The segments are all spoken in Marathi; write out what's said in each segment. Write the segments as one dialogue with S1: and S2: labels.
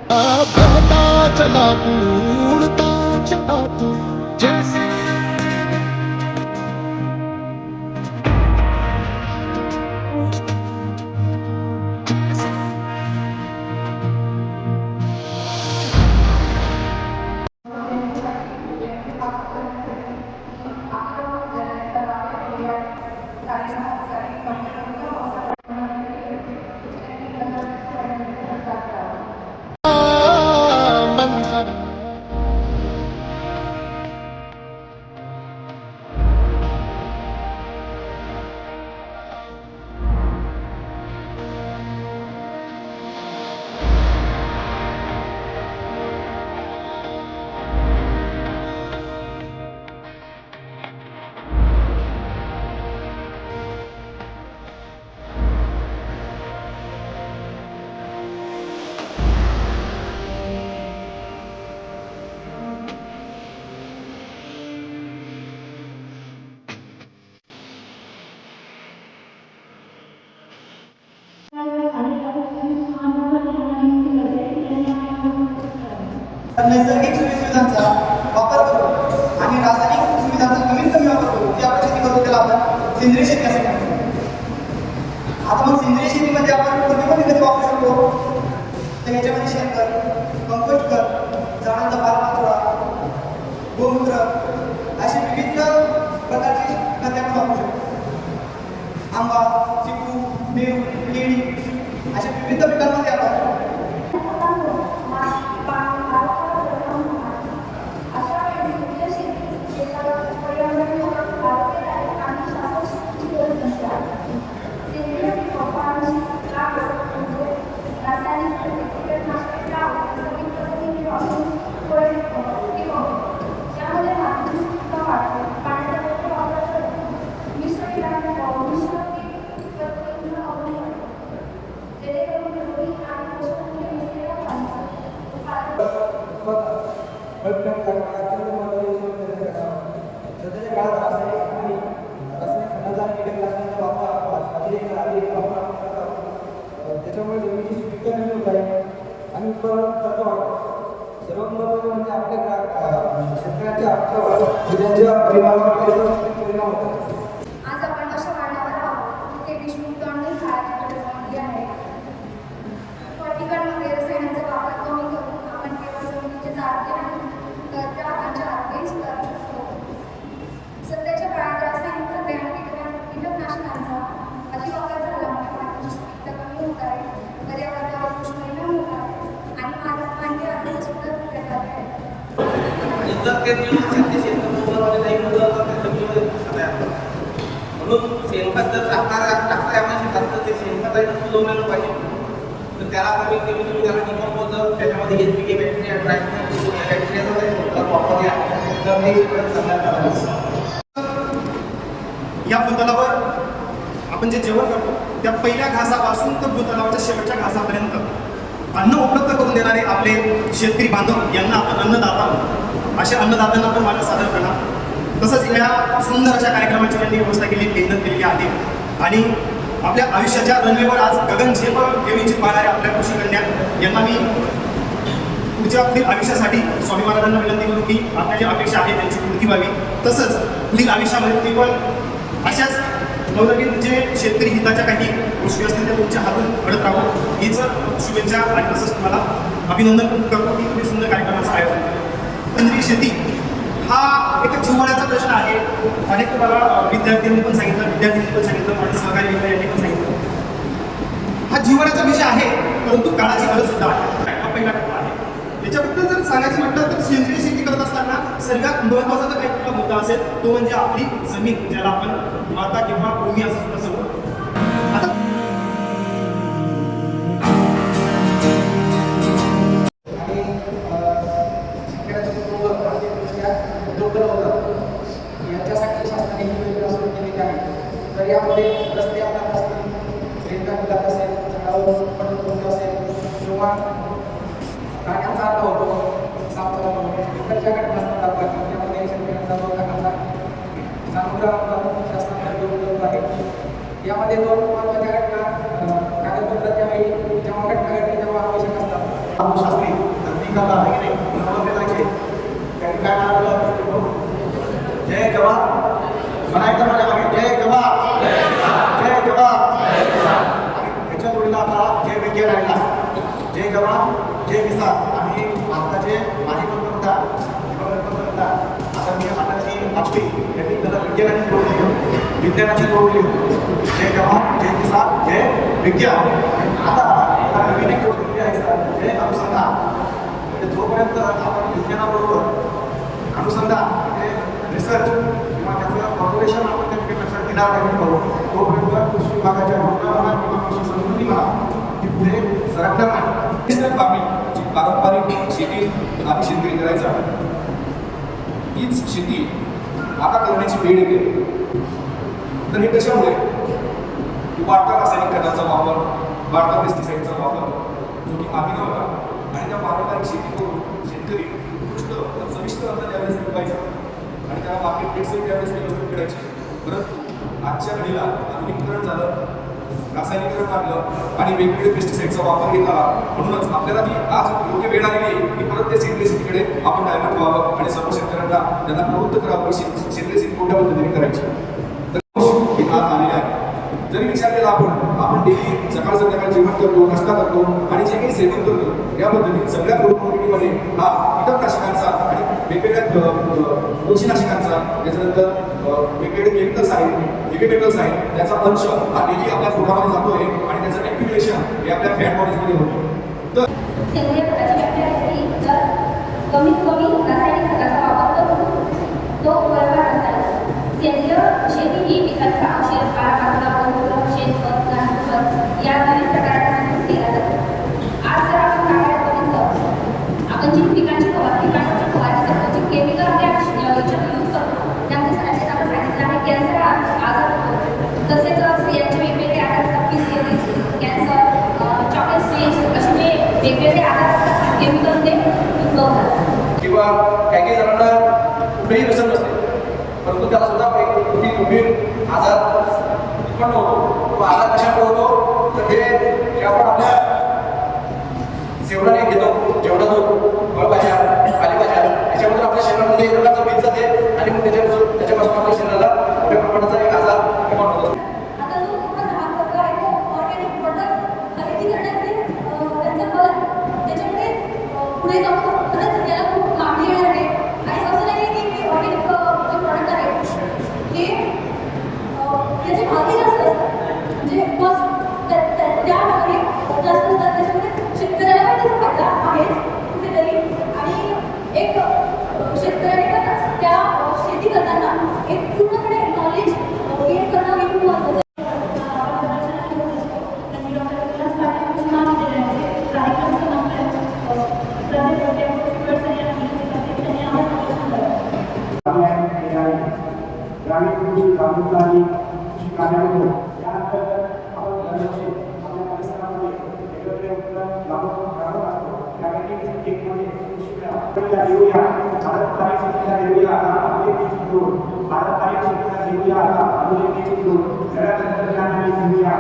S1: बहता चला तू, उड़ता चला तू, जैसे मंथन
S2: नैसर्गिक सुविधांचा वापर करू आणि रासायनिक सुविधांचा कमीत कमी वापर करू जी आपण शेती करतो त्याला आपण सेंद्रिय शेती असे म्हणतो. आता मग सेंद्रिय शेतीमध्ये आपण कोणती खते वापरू शकतो तर याच्यामध्ये शेणखत, कंपोस्ट खत, झाडांचा पालापाचोळा, गोमूत्र अशी विविध प्रकारची खते आपण वापरू शकतो. आंबा, चिकू, पेरू, केळी अशा विविध पिकांमध्ये आपण सध्याच्या काळात रासायनिक आणि रासायनिक खतांचा आणि कीटकनाशकांचा वापर त्याच्यामुळे जमिनीची सुपीकता कमी होत आहे आणि उत्पादन खर्च वाढतो. सर्वात महत्त्वाचं म्हणजे आपल्या शेतकऱ्यांच्या आर्थिक परिणाम होतो.
S3: आज आपण अशा कारणावर आहोत की देशमुख तोंडी खाण्याची आहे. पिकांमध्ये रसायनांचा वापर कमी करून आपण केवळ जमिनीचे आरोग्य नाही तर त्या आमच्या आरोग्यही सुधारू शकतो. सध्याच्या काळात रासायनिक खते आणि कीटकनाशकांचा अतिवापर झाल्यामुळे मातीची सुपीकता कमी होत आहे, पर्यावरणावर दुष्परिणाम होत आहे आणि मानवी आरोग्य सुद्धा धोक्यात आले आहे.
S4: म्हणून शेणखत जर टाकता आपण शेतात तर ते शेणखत फुलवलेलं पाहिजे. तर त्याला कमीत कमी तुम्ही त्याला डिकम्पोजर त्याच्यामध्ये एनपीके बॅक्टेरिया बॅक्टेरियाचा वापरला तर ते
S5: या भूतलावर आपण जे जेवण करतो त्या पहिल्या घासापासून तर भूतलावरच्या शेवटच्या घासापर्यंत अन्न उपलब्ध करून देणारे आपले शेतकरी बांधव यांना आपण अन्नदाता अशा अन्नदात्यांना पण माझा सादर करा. तसंच या सुंदर अशा कार्यक्रमाची त्यांनी व्यवस्था केली, मेहनत केलेली आहे आणि आपल्या आयुष्याच्या रनवेवर आज गगनझेप घेऊन पाहणारे आपल्या कृषी कन्या यांना मी पुढच्या पुढील आयुष्यासाठी स्वामी महाराजांना विनंती करू की आपल्या ज्या अपेक्षा आहे त्यांची पूर्ती व्हावी. तसंच पुढील आयुष्यामध्ये तुम्ही पण अशाच नवनवीन जे शेतकरी हिताच्या काही गोष्टी असतील त्या तुमच्या हातून घडत राहू हीच शुभेच्छा आणि तसंच तुम्हाला अभिनंदन करतो की तुम्ही सुंदर कार्यक्रमाचं आयोजन केलं. सेंद्रिय शेती हा एक जिव्हाळ्याचा प्रश्न आहे. अनेक तुम्हाला विद्यार्थ्यांनी पण सांगितलं माझे सहकारी विद्यार्थ्यांनी पण सांगितलं. हा जिव्हाळ्याचा विषय आहे परंतु काळाची गरज सुद्धा आहे. हा पहिला टप्पा आहे. याच्याबद्दल जर सांगायचं म्हटलं तर सेंद्रिय शेती करत असताना सर्वात महत्त्वाचा जर काही मुद्दा असेल तो म्हणजे आपली जमीन, ज्याला आपण माता किंवा भूमी असं सुद्धा समजतो. आता
S2: याच्यासाठी शासनाने ही योजना सुरू केलेली आहे. तर यामध्ये रस्ते अपघात असतील, रेल्वे अपघात असेल, झाडावर पडून असेल किंवा प्राण्यांचा अपघात होतो, साप यामध्ये दोन महत्त्वाच्या घटना कागदपत्र त्यावेळी जेव्हा घटना घडली तेव्हा आवश्यक असतात.
S5: शास्त्री धरतीकाला आहे की नाही नवलेलाचे त्यांनी काय म्हणालं जय जवान म्हणायचं माझ्या मागे जय जवान जय जवान आणि त्याच्या जोडीला आता जय विज्ञान राहिला जय जवान जय किसान आणि भारताचे माजी पंतप्रधान आदरणीय अटलजी वाजपेयी यांनी त्याला विज्ञानाची जोडली जय जवान जय किसान जय विज्ञान. आता नवीन एक जोडलेली आहे जय अनुसंधान. म्हणजे जोपर्यंत आपण विज्ञानाबरोबर अनुसंधान म्हणजे रिसर्च किंवा त्याचं कॉर्पोरेशन आपण त्या लक्षात घेणार नाही तोपर्यंत कृषी विभागाच्या योजना म्हणा किंवा कृषी संस्कृती म्हणा ती पुढे सरकणार नाही.
S6: फार्मिंग जी पारंपरिक शेती आधी शेतकरी करायचा हीच शेती आता करण्याची वेळ येते. तर हे कशामुळे वाढता रासायनिक खतांचा वापर वाढता पेस्टिसाईडचा वापर जो की आधी नव्हता आणि त्या पारंपरिक शेती करून शेतकरी उत्कृष्ट चविष्ट अन्न त्यावेळेस विकायचा आणि त्याला मार्केट रेट्सही त्यावेळेस डेव्हलप करायचे. परंतु आजच्या घडीला आधुनिकीकरण झालं रासायनिकरण वाढलं आणि वेगवेगळे पेस्टिसाईडचा वापर घेत आला म्हणूनच आपल्याला ती आज योग्य वेळ आलेली आहे की परत त्या सेंद्रिय शेतीकडे आपण डायव्हर्ट व्हावं आणि सर्व शेतकऱ्यांना त्यांना प्रवृत्त करावं की सेंद्रिय शेती कोणत्या पद्धतीने करायची. तर हे आज आलेले आहे. जरी विचार केला आपण डेली सकाळ संध्याकाळ जेवण करतो नाश्ता करतो आणि जे काही सेवन करतो या पद्धतीत सगळ्या प्रोडक्टिव्हिटीमध्ये हा कीटकनाशकांचा आणि वेगवेगळ्या बुरशीनाशकांचा त्याच्यानंतर वेगवेगळे केमिकल्स आहेत त्याचा अंश हा डेली आपल्या पोटामध्ये जातोय आणि त्याचं ॲक्टिव्हेशन हे आपल्या फॅट बॉडीजमध्ये होतं. तर
S3: सेंद्रिय खताची व्याख्या आहे की जर कमीत कमी रासायनिक खताचा वापर करून तो बरोबर आणतात. सेंद्रिय शेती ही पिकांचा शेत पाला शेतखत गांडूखत या विविध प्रकारांतून केला जातो. आज जर आपण काळात बघितलं आपण जी पिकांची फवारणी करतो जी केमिकल आपल्या याच्यात यूज करतो त्यानुसार आपण सांगितलं आहे कॅन्सर आजार होतो. तसेच यांचे वेगवेगळे आजार असतात PCOS कॅन्सर चॉकलेट स्टेज असे वेगवेगळे आजार असतात केमिकलने उद्भवतात.
S4: किंवा काही जणांना कुठेही व्यसन नसते परंतु त्याला सुद्धा एक मोठी गंभीर आजार उत्पन्न होतो. तो आजार कशामुळे होतो तर हे आपण आपल्या सेवनाने घेतो जेवणातून फळभाज्या पालेभाज्या याच्यामधून आपल्या शरीरामध्ये एक प्रकारचं बीज जाते आणि मग त्याच्यापासून आपल्या शरीराला मोठ्या प्रमाणाचा एक आजार निर्माण होतो.
S3: आता जो मोठा लहान वर्ग आहे तो ऑर्गॅनिक प्रोडक्ट खरेदी करण्यामध्ये त्यांचा कल आहे. त्याच्यामुळे पुढे जाऊन खरंच याला खूप मागणी येणार आहे आणि असं नाही की ऑर्गॅनिक जे प्रोडक्ट आहे ते त्याची मागणी जास्त असतात म्हणजे कॉस्ट त्या मागणी जास्त असतात. त्याच्यामुळे शेतकऱ्याला पण त्याचा फायदा आहे कुठेतरी आणि एक शेतकऱ्याने पण त्या शेती करताना एक पूर्णपणे नॉलेज गेन करणं हे खूप महत्त्वाचं आहे.
S7: ग्रामीण कृषी ग्रामोद्योग कृषी कार्यालय यानंतर आपण दरवर्षी आपल्या परिसरामध्ये वेगवेगळे उपक्रम राबवत असतो. त्यापैकी एक म्हणजे कृषी मेळावा देऊया पारंपरिक शेतीला देऊया आधुनिकतेची जोड पारंपरिक शेतीला देऊया आधुनिकतेची जोड नव्या तंत्रज्ञानाने देऊया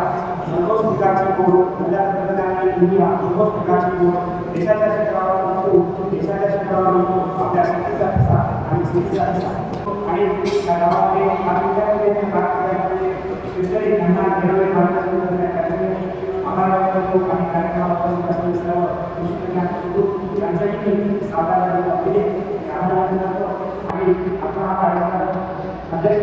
S7: सर्वच पिकाची जोड नव्या तंत्रज्ञानाने देऊया सर्वच पिकाची जोड देशाच्या क्षेत्रावर म्हणतो देशाच्या क्षेत्रावर म्हणतो आपल्या शेतीचा हिस्सा आणि शेतीचा हिस्सा आणि गावामध्ये आरोग्यामध्ये शेतकरी यांना वेगवेगळे मार्गदर्शन करण्यासाठी आम्हाला काही कार्यक्रमाबद्दल कृषी यांच्याही साधारण आणि आपण हा कार्यक्रम अध्यक्ष